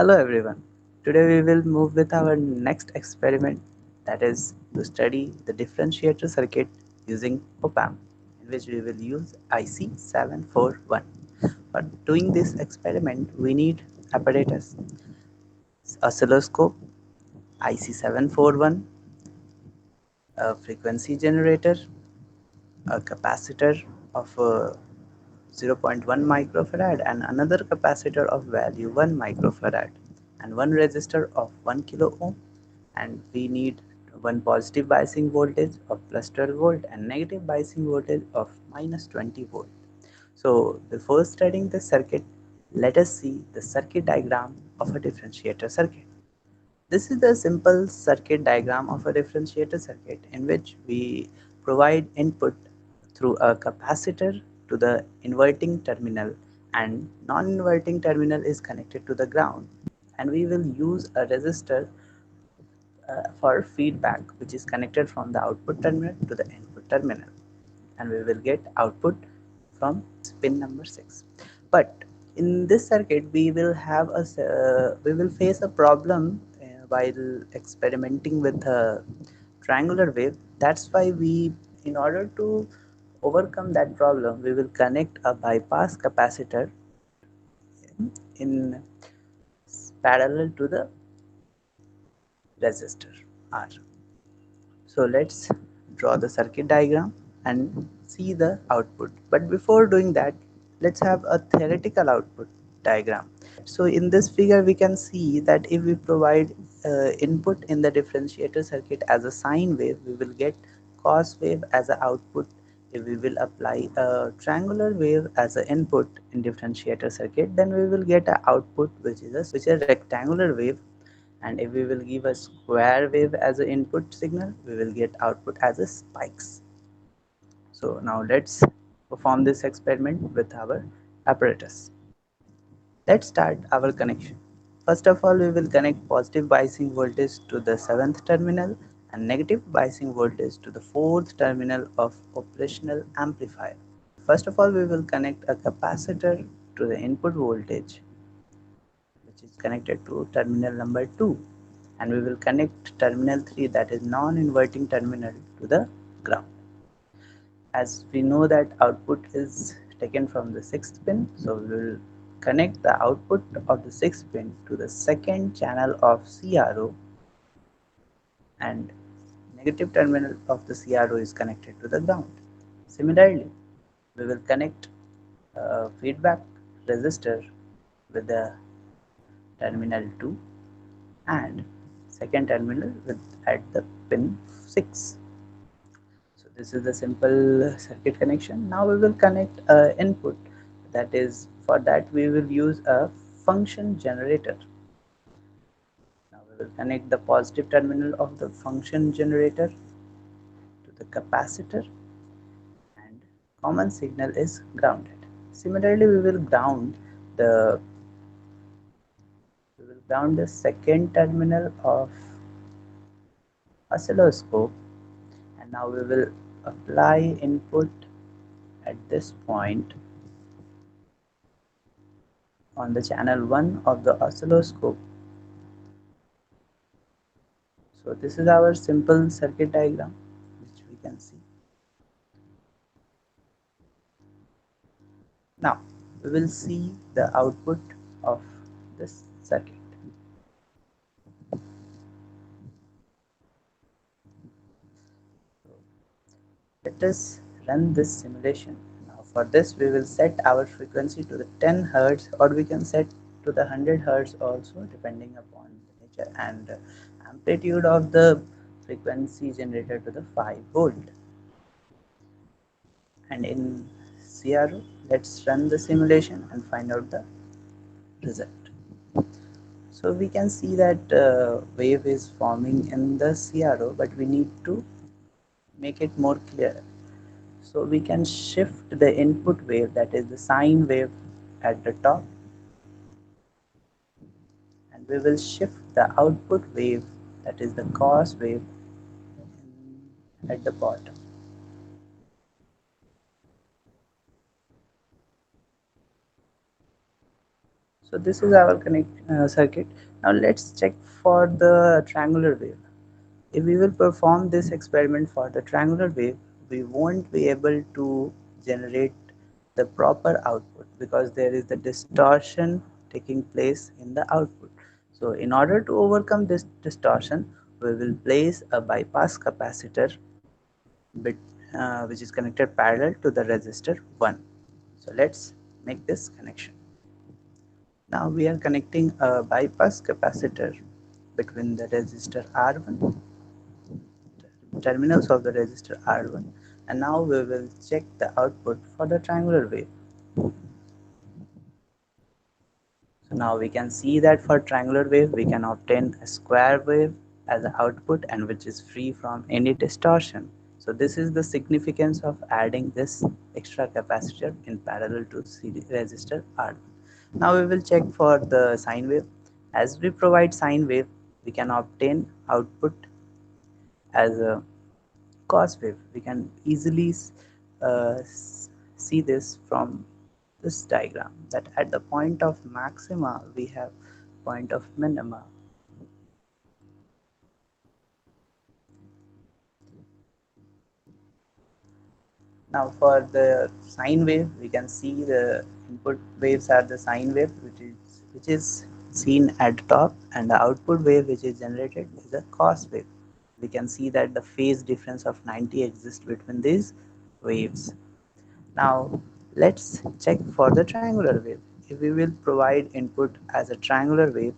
Hello everyone. Today we will move with our next experiment, that is to study the differentiator circuit using op-amp, in which we will use IC741. For doing this experiment we need apparatus, oscilloscope, IC741, a frequency generator, a capacitor of zero point 0.1 microfarad and another capacitor of value 1 microfarad, and one resistor of 1 kilo ohm, and we need one positive biasing voltage of plus 12 volt and negative biasing voltage of minus 20 volt. So before studying the circuit, let us see the circuit diagram of a differentiator circuit. This is the simple circuit diagram of a differentiator circuit in which we provide input through a capacitor to the inverting terminal, and non-inverting terminal is connected to the ground, and we will use a resistor for feedback, which is connected from the output terminal to the input terminal, and we will get output from pin number 6. But in this circuit we will face a problem while experimenting with a triangular wave. That's why we, in order to overcome that problem, we will connect a bypass capacitor in parallel to the resistor R. So let's draw the circuit diagram and see the output. But before doing that, let's have a theoretical output diagram. So in this figure we can see that if we provide input in the differentiator circuit as a sine wave, we will get cos wave as an output. If we will apply a triangular wave as an input in differentiator circuit, then we will get an output which is a rectangular wave. And if we will give a square wave as an input signal, we will get output as a spikes. So now let's perform this experiment with our apparatus. Let's start our connection. First of all, we will connect positive biasing voltage to the 7th terminal and negative biasing voltage to the 4th terminal of operational amplifier. First of all, we will connect a capacitor to the input voltage, which is connected to terminal number 2, and we will connect terminal 3, that is non-inverting terminal, to the ground. As we know that output is taken from the 6th pin, so we will connect the output of the 6th pin to the second channel of CRO, and negative terminal of the CRO is connected to the ground. Similarly, we will connect a feedback resistor with the terminal 2 and second terminal with at the pin 6. So this is the simple circuit connection. Now we will connect input, that is, for that we will use a function generator. Now we will connect the positive terminal of the function generator to the capacitor, and common signal is grounded. Similarly, the we will ground the second terminal of oscilloscope, and now we will apply input at this point on the channel 1 of the oscilloscope. So this is our simple circuit diagram which we can see. Now we will see the output of this circuit. Let us run this simulation. Now for this we will set our frequency to the 10 Hz, or we can set to the 100 Hz also, depending upon the nature, and amplitude of the frequency generator to the 5 volt. And in CRO, let's run the simulation and find out the result. So we can see that wave is forming in the CRO, but we need to make it more clear. So we can shift the input wave, that is the sine wave, at the top, and we will shift the output wave, that is the cos wave, at the bottom. So this is our circuit. Now let's check for the triangular wave. If we will perform this experiment for the triangular wave, we won't be able to generate the proper output because there is the distortion taking place in the output. So in order to overcome this distortion, we will place a bypass capacitor bit, which is connected parallel to the resistor 1. So let's make this connection. Now we are connecting a bypass capacitor between the resistor R1, terminals of the resistor R1, and now we will check the output for the triangular wave. So now we can see that for triangular wave we can obtain a square wave as an output and which is free from any distortion. So this is the significance of adding this extra capacitor in parallel to resistor R1. Now we will check for the sine wave. As we provide sine wave, we can obtain output as a cos wave. We can easily uh, see this from this diagram, that at the point of maxima we have point of minima. Now for the sine wave, we can see the input waves are the sine wave, which is seen at the top, and the output wave which is generated is a cos wave. We can see that the phase difference of 90 exists between these waves. Now let's check for the triangular wave. If we will provide input as a triangular wave,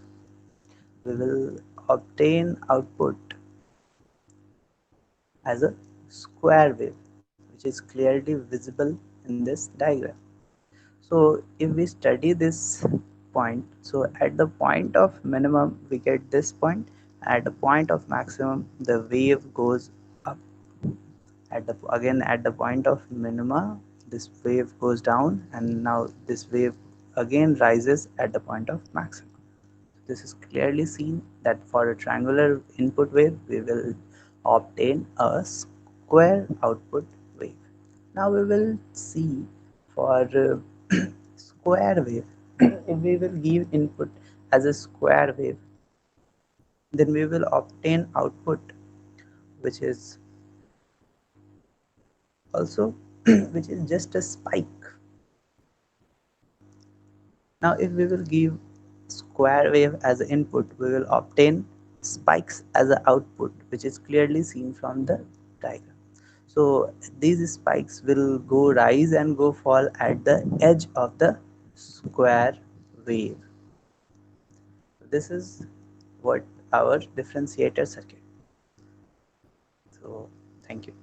we will obtain output as a square wave, which is clearly visible in this diagram. So if we study this point, so at the point of minimum we get this point, at the point of maximum the wave goes up. Again at the point of minima this wave goes down, and now this wave again rises at the point of maximum. This is clearly seen that for a triangular input wave we will obtain a square output wave. Now we will see for square wave. If we will give input as a square wave, then we will obtain output which is also which is just a spike. Now if we will give square wave as an input, we will obtain spikes as an output, which is clearly seen from the diagram. So these spikes will go rise and go fall at the edge of the square wave. This is what our differentiator circuit. So thank you.